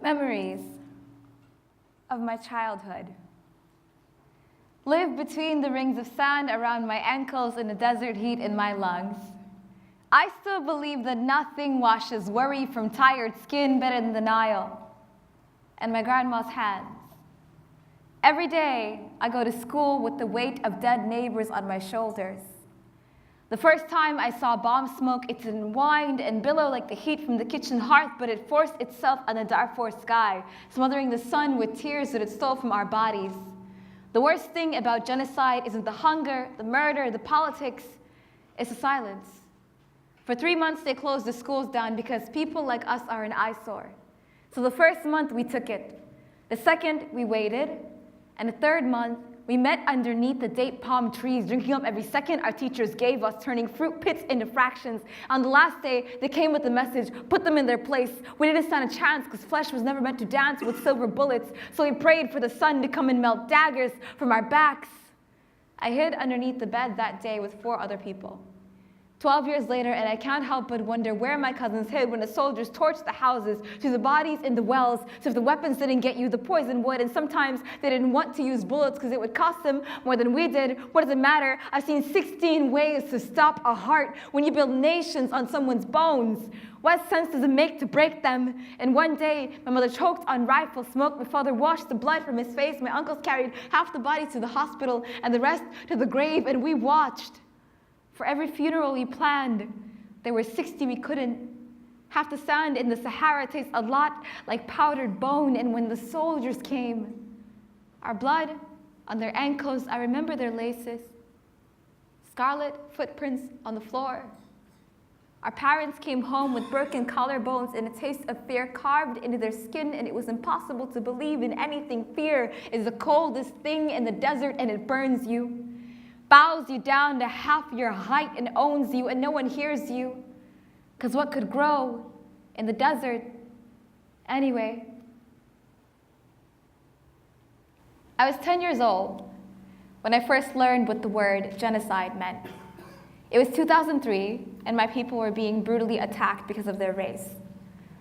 Memories of my childhood. Live between the rings of sand around my ankles and the desert heat in my lungs. I still believe that nothing washes worry from tired skin better than the Nile and my grandma's hands. Every day, I go to school with the weight of dead neighbors on my shoulders. The first time I saw bomb smoke, it didn't wind and billow like the heat from the kitchen hearth, but it forced itself on the Darfur sky, smothering the sun with tears that it stole from our bodies. The worst thing about genocide isn't the hunger, the murder, the politics, it's the silence. For 3 months, they closed the schools down because people like us are an eyesore. So the first month, we took it. The second, we waited. And the third month, we met underneath the date palm trees, drinking up every second our teachers gave us, turning fruit pits into fractions. On the last day, they came with the message, put them in their place. We didn't stand a chance because flesh was never meant to dance with silver bullets, so we prayed for the sun to come and melt daggers from our backs. I hid underneath the bed that day with 4 other people. 12 years later, and I can't help but wonder where my cousins hid when the soldiers torched the houses, threw the bodies in the wells, so if the weapons didn't get you, the poison would, and sometimes they didn't want to use bullets because it would cost them more than we did. What does it matter? I've seen 16 ways to stop a heart when you build nations on someone's bones. What sense does it make to break them? And one day, my mother choked on rifle smoke, my father washed the blood from his face, my uncles carried half the body to the hospital and the rest to the grave, and we watched. For every funeral we planned, there were 60 we couldn't. Half the sand in the Sahara tastes a lot like powdered bone, and when the soldiers came, our blood on their ankles, I remember their laces, scarlet footprints on the floor. Our parents came home with broken collarbones and a taste of fear carved into their skin, and it was impossible to believe in anything. Fear is the coldest thing in the desert, and it burns you. Bows you down to half your height and owns you, and no one hears you. Because what could grow in the desert anyway? I was 10 years old when I first learned what the word genocide meant. It was 2003, and my people were being brutally attacked because of their race.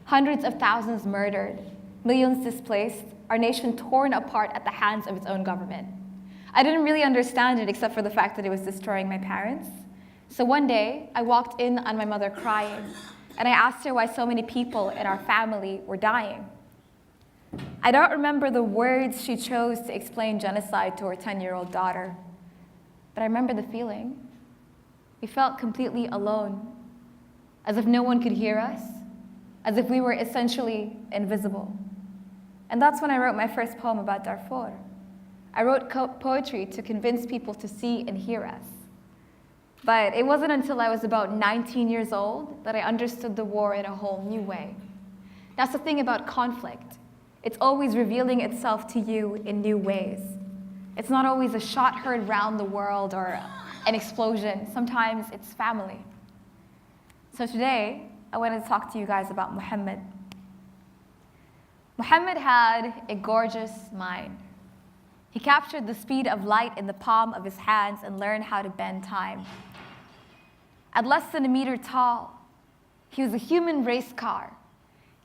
Hundreds of thousands murdered, millions displaced, our nation torn apart at the hands of its own government. I didn't really understand it except for the fact that it was destroying my parents. So one day, I walked in on my mother crying, and I asked her why so many people in our family were dying. I don't remember the words she chose to explain genocide to her 10-year-old daughter, but I remember the feeling. We felt completely alone, as if no one could hear us, as if we were essentially invisible. And that's when I wrote my first poem about Darfur. I wrote poetry to convince people to see and hear us. But it wasn't until I was about 19 years old that I understood the war in a whole new way. That's the thing about conflict. It's always revealing itself to you in new ways. It's not always a shot heard round the world or an explosion. Sometimes it's family. So today, I wanted to talk to you guys about Muhammad. Muhammad had a gorgeous mind. He captured the speed of light in the palm of his hands and learned how to bend time. At less than a meter tall, he was a human race car,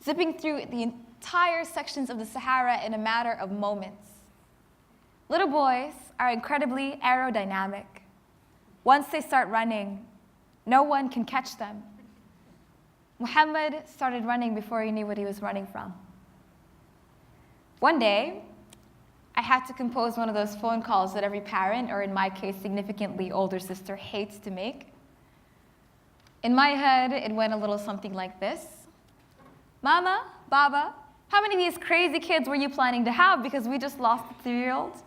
zipping through the entire sections of the Sahara in a matter of moments. Little boys are incredibly aerodynamic. Once they start running, no one can catch them. Muhammad started running before he knew what he was running from. One day, I had to compose one of those phone calls that every parent, or in my case, significantly older sister, hates to make. In my head, it went a little something like this. Mama, Baba, how many of these crazy kids were you planning to have because we just lost a 3-year-old?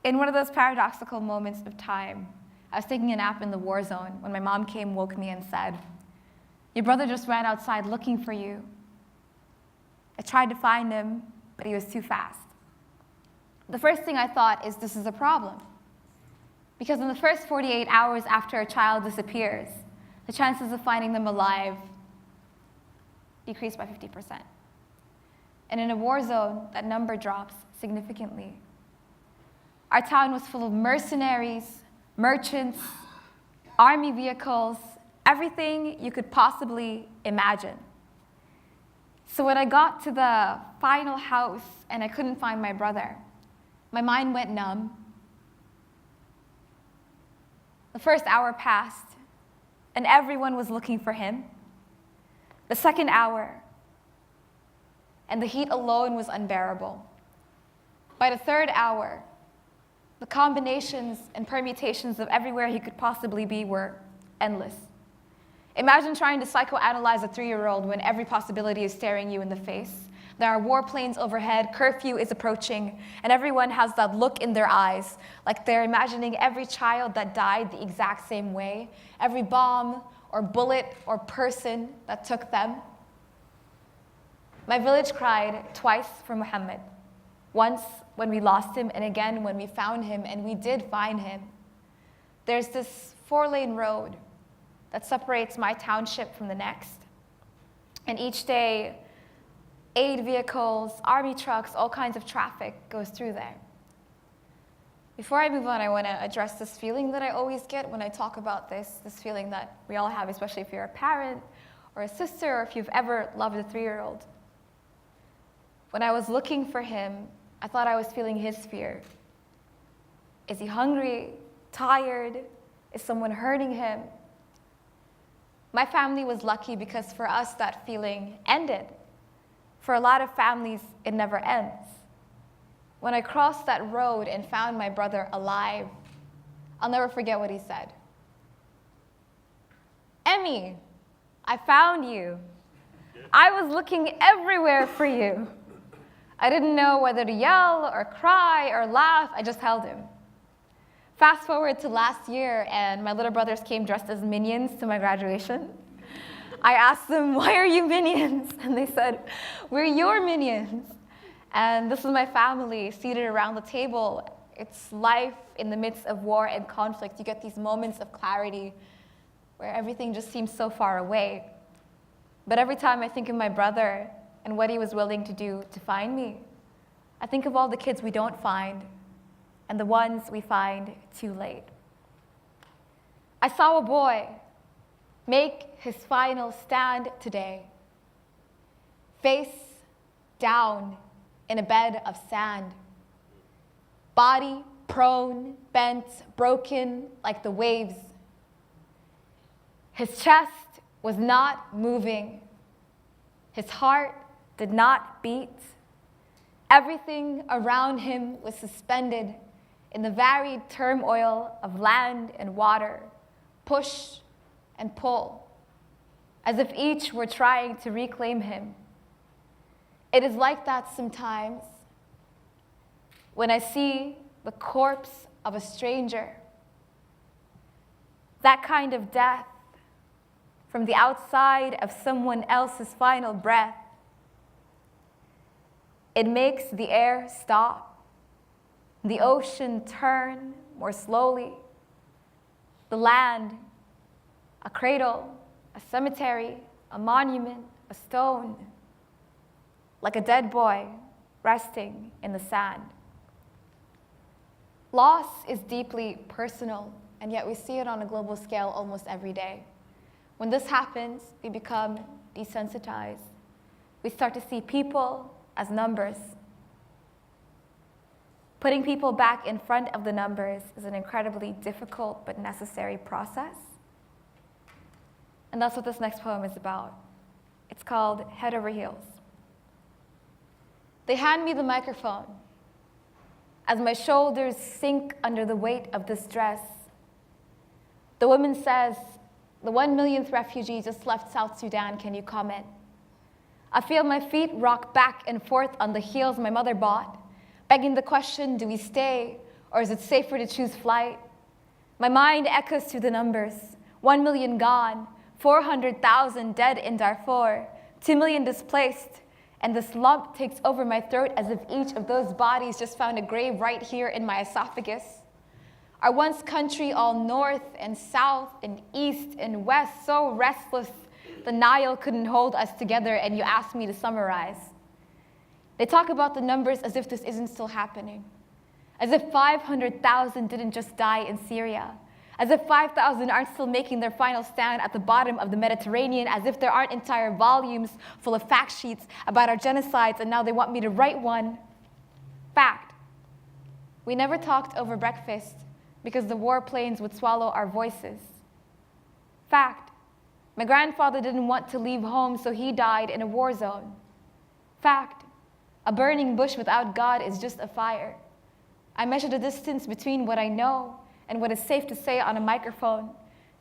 In one of those paradoxical moments of time, I was taking a nap in the war zone when my mom came, woke me, and said, "Your brother just ran outside looking for you." I tried to find him, but he was too fast. The first thing I thought is this is a problem. Because in the first 48 hours after a child disappears, the chances of finding them alive decrease by 50%. And in a war zone, that number drops significantly. Our town was full of mercenaries, merchants, army vehicles, everything you could possibly imagine. So when I got to the final house and I couldn't find my brother, my mind went numb. The first hour passed, and everyone was looking for him. The second hour, and the heat alone was unbearable. By the third hour, the combinations and permutations of everywhere he could possibly be were endless. Imagine trying to psychoanalyze a 3-year-old when every possibility is staring you in the face. There are warplanes overhead, curfew is approaching, and everyone has that look in their eyes, like they're imagining every child that died the exact same way, every bomb or bullet or person that took them. My village cried twice for Muhammad. Once when we lost him, and again when we found him, and we did find him. There's this 4-lane road that separates my township from the next. And each day, aid vehicles, army trucks, all kinds of traffic goes through there. Before I move on, I want to address this feeling that I always get when I talk about this feeling that we all have, especially if you're a parent or a sister, or if you've ever loved a 3-year-old. When I was looking for him, I thought I was feeling his fear. Is he hungry, tired? Is someone hurting him? My family was lucky because for us that feeling ended. For a lot of families, it never ends. When I crossed that road and found my brother alive, I'll never forget what he said. Emmy, I found you. I was looking everywhere for you. I didn't know whether to yell or cry or laugh. I just held him. Fast forward to last year, and my little brothers came dressed as minions to my graduation. I asked them, why are you minions? And they said, we're your minions. And this is my family seated around the table. It's life in the midst of war and conflict. You get these moments of clarity where everything just seems so far away. But every time I think of my brother and what he was willing to do to find me, I think of all the kids we don't find and the ones we find too late. I saw a boy make his final stand today, face down in a bed of sand, body prone, bent, broken like the waves. His chest was not moving. His heart did not beat. Everything around him was suspended in the varied turmoil of land and water, push and pull, as if each were trying to reclaim him. It is like that sometimes when I see the corpse of a stranger. That kind of death from the outside of someone else's final breath. It makes the air stop, the ocean turn more slowly, the land, a cradle, a cemetery, a monument, a stone, like a dead boy resting in the sand. Loss is deeply personal, and yet we see it on a global scale almost every day. When this happens, we become desensitized. We start to see people as numbers. Putting people back in front of the numbers is an incredibly difficult but necessary process. And that's what this next poem is about. It's called Head Over Heels. They hand me the microphone. As my shoulders sink under the weight of this dress, the woman says, the 1 millionth refugee just left South Sudan, can you comment? I feel my feet rock back and forth on the heels my mother bought, begging the question, do we stay, or is it safer to choose flight? My mind echoes through the numbers, 1 million gone, 400,000 dead in Darfur, 2 million displaced, and this lump takes over my throat as if each of those bodies just found a grave right here in my esophagus. Our once country all north and south and east and west, so restless, the Nile couldn't hold us together, and you asked me to summarize. They talk about the numbers as if this isn't still happening, as if 500,000 didn't just die in Syria, As if 5,000 aren't still making their final stand at the bottom of the Mediterranean, as if there aren't entire volumes full of fact sheets about our genocides, and now they want me to write one. Fact. We never talked over breakfast because the warplanes would swallow our voices. Fact. My grandfather didn't want to leave home, so he died in a war zone. Fact. A burning bush without God is just a fire. I measure the distance between what I know and what is safe to say on a microphone.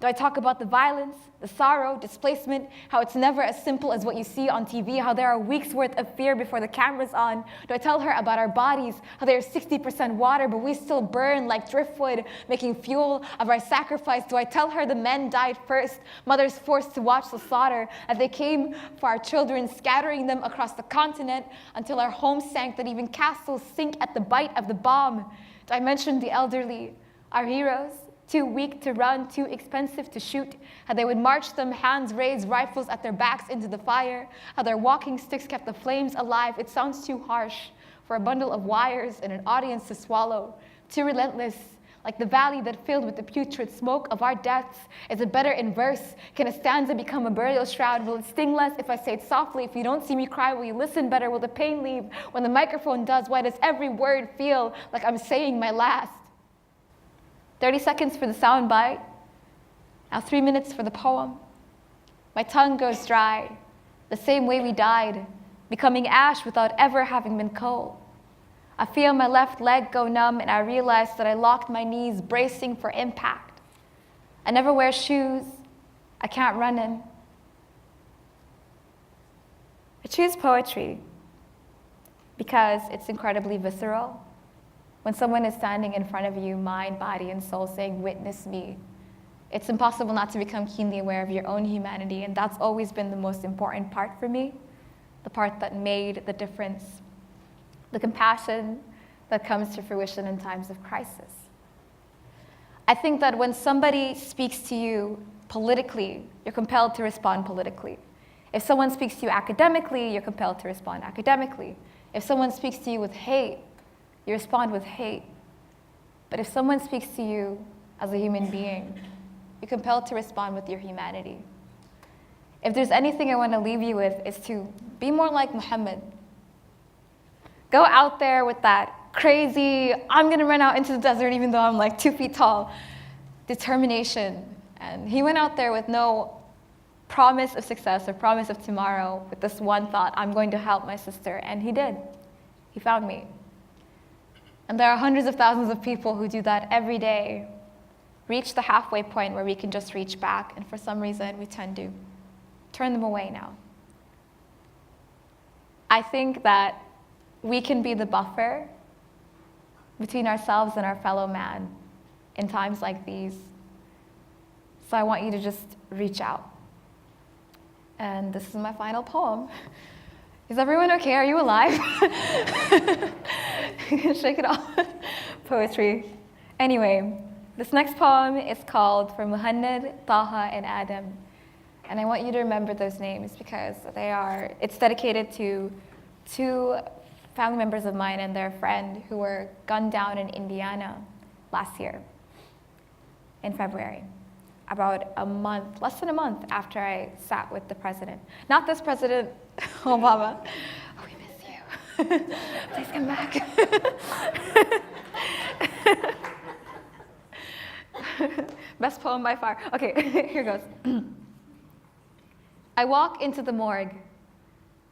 Do I talk about the violence, the sorrow, displacement, how it's never as simple as what you see on TV, how there are weeks' worth of fear before the camera's on? Do I tell her about our bodies, how they are 60% water, but we still burn like driftwood, making fuel of our sacrifice? Do I tell her the men died first, mothers forced to watch the slaughter, as they came for our children, scattering them across the continent until our homes sank, that even castles sink at the bite of the bomb? Do I mention the elderly, our heroes, too weak to run, too expensive to shoot, how they would march them, hands raised, rifles at their backs into the fire, how their walking sticks kept the flames alive? It sounds too harsh for a bundle of wires and an audience to swallow, too relentless, like the valley that filled with the putrid smoke of our deaths. Is it better in verse? Can a stanza become a burial shroud? Will it sting less if I say it softly? If you don't see me cry, will you listen better? Will the pain leave when the microphone does? Why does every word feel like I'm saying my last? 30 seconds for the sound bite. Now 3 minutes for the poem. My tongue goes dry, the same way we died, becoming ash without ever having been coal. I feel my left leg go numb, and I realize that I locked my knees, bracing for impact. I never wear shoes I can't run in. I choose poetry because it's incredibly visceral. When someone is standing in front of you, mind, body, and soul, saying, "Witness me," it's impossible not to become keenly aware of your own humanity, and that's always been the most important part for me, the part that made the difference, the compassion that comes to fruition in times of crisis. I think that when somebody speaks to you politically, you're compelled to respond politically. If someone speaks to you academically, you're compelled to respond academically. If someone speaks to you with hate, you respond with hate. But if someone speaks to you as a human being, you're compelled to respond with your humanity. If there's anything I want to leave you with, is to be more like Muhammad. Go out there with that crazy, I'm going to run out into the desert even though I'm like 2 feet tall, determination. And he went out there with no promise of success or promise of tomorrow, with this one thought, I'm going to help my sister. And he did. He found me. And there are hundreds of thousands of people who do that every day, reach the halfway point where we can just reach back, and for some reason we tend to turn them away now. I think that we can be the buffer between ourselves and our fellow man in times like these. So I want you to just reach out. And this is my final poem. Is everyone okay? Are you alive? Shake it off. Poetry. Anyway, this next poem is called For Muhannad, Taha, and Adam. And I want you to remember those names because it's dedicated to 2 family members of mine and their friend who were gunned down in Indiana last year in February. About a month, less than a month after I sat with the president. Not this president, Obama. Oh, we miss you. Please come back. Best poem by far. Okay, here goes. I walk into the morgue.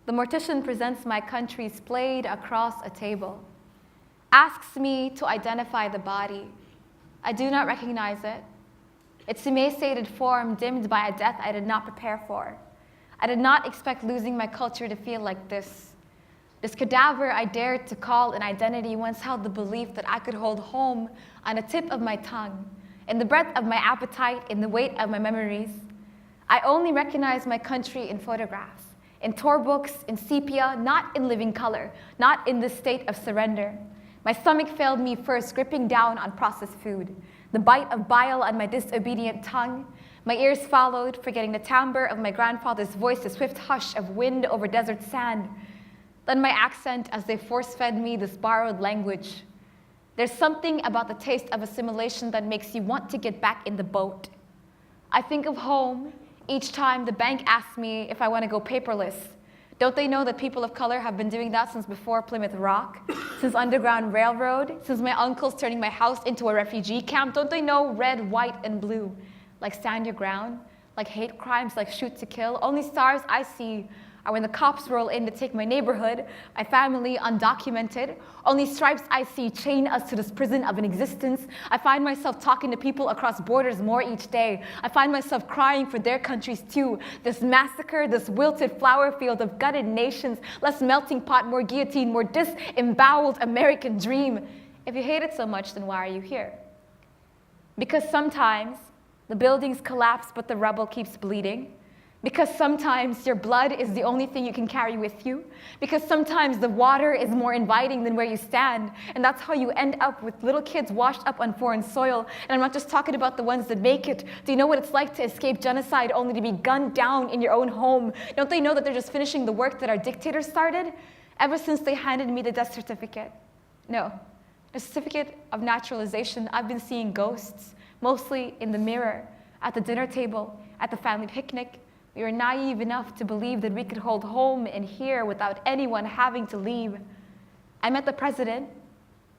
The mortician presents my country splayed across a table, asks me to identify the body. I do not recognize it. Its emaciated form dimmed by a death I did not prepare for. I did not expect losing my culture to feel like this. This cadaver I dared to call an identity once held the belief that I could hold home on the tip of my tongue, in the breadth of my appetite, in the weight of my memories. I only recognize my country in photographs, in tour books, in sepia, not in living color, not in this state of surrender. My stomach failed me first, gripping down on processed food. The bite of bile on my disobedient tongue. My ears followed, forgetting the timbre of my grandfather's voice, the swift hush of wind over desert sand. Then my accent as they force-fed me this borrowed language. There's something about the taste of assimilation that makes you want to get back in the boat. I think of home each time the bank asks me if I want to go paperless. Don't they know that people of color have been doing that since before Plymouth Rock, since Underground Railroad, since my uncles turning my house into a refugee camp? Don't they know red, white, and blue, like stand your ground, like hate crimes, like shoot to kill? Only stars I see are when the cops roll in to take my neighborhood, my family undocumented. Only stripes I see chain us to this prison of an existence. I find myself talking to people across borders more each day. I find myself crying for their countries too. This massacre, this wilted flower field of gutted nations, less melting pot, more guillotine, more disemboweled American dream. If you hate it so much, then why are you here? Because sometimes the buildings collapse, but the rubble keeps bleeding. Because sometimes your blood is the only thing you can carry with you. Because sometimes the water is more inviting than where you stand. And that's how you end up with little kids washed up on foreign soil. And I'm not just talking about the ones that make it. Do you know what it's like to escape genocide only to be gunned down in your own home? Don't they know that they're just finishing the work that our dictators started? Ever since they handed me the death certificate. No, the certificate of naturalization, I've been seeing ghosts, mostly in the mirror, at the dinner table, at the family picnic. We were naive enough to believe that we could hold home in here without anyone having to leave. I met the president,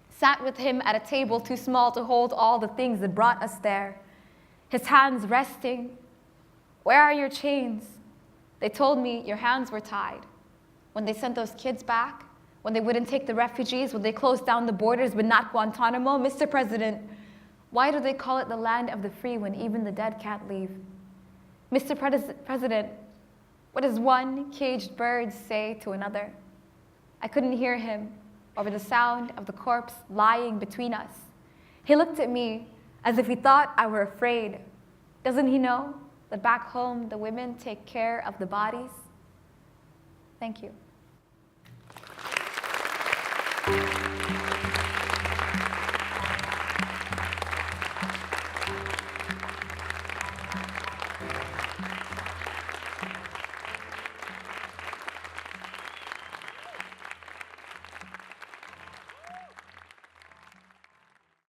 sat with him at a table too small to hold all the things that brought us there. His hands resting. Where are your chains? They told me your hands were tied. When they sent those kids back, when they wouldn't take the refugees, when they closed down the borders but not Guantanamo, Mr. President, why do they call it the land of the free when even the dead can't leave? Mr. President, what does one caged bird say to another? I couldn't hear him over the sound of the corpse lying between us. He looked at me as if he thought I were afraid. Doesn't he know that back home the women take care of the bodies? Thank you.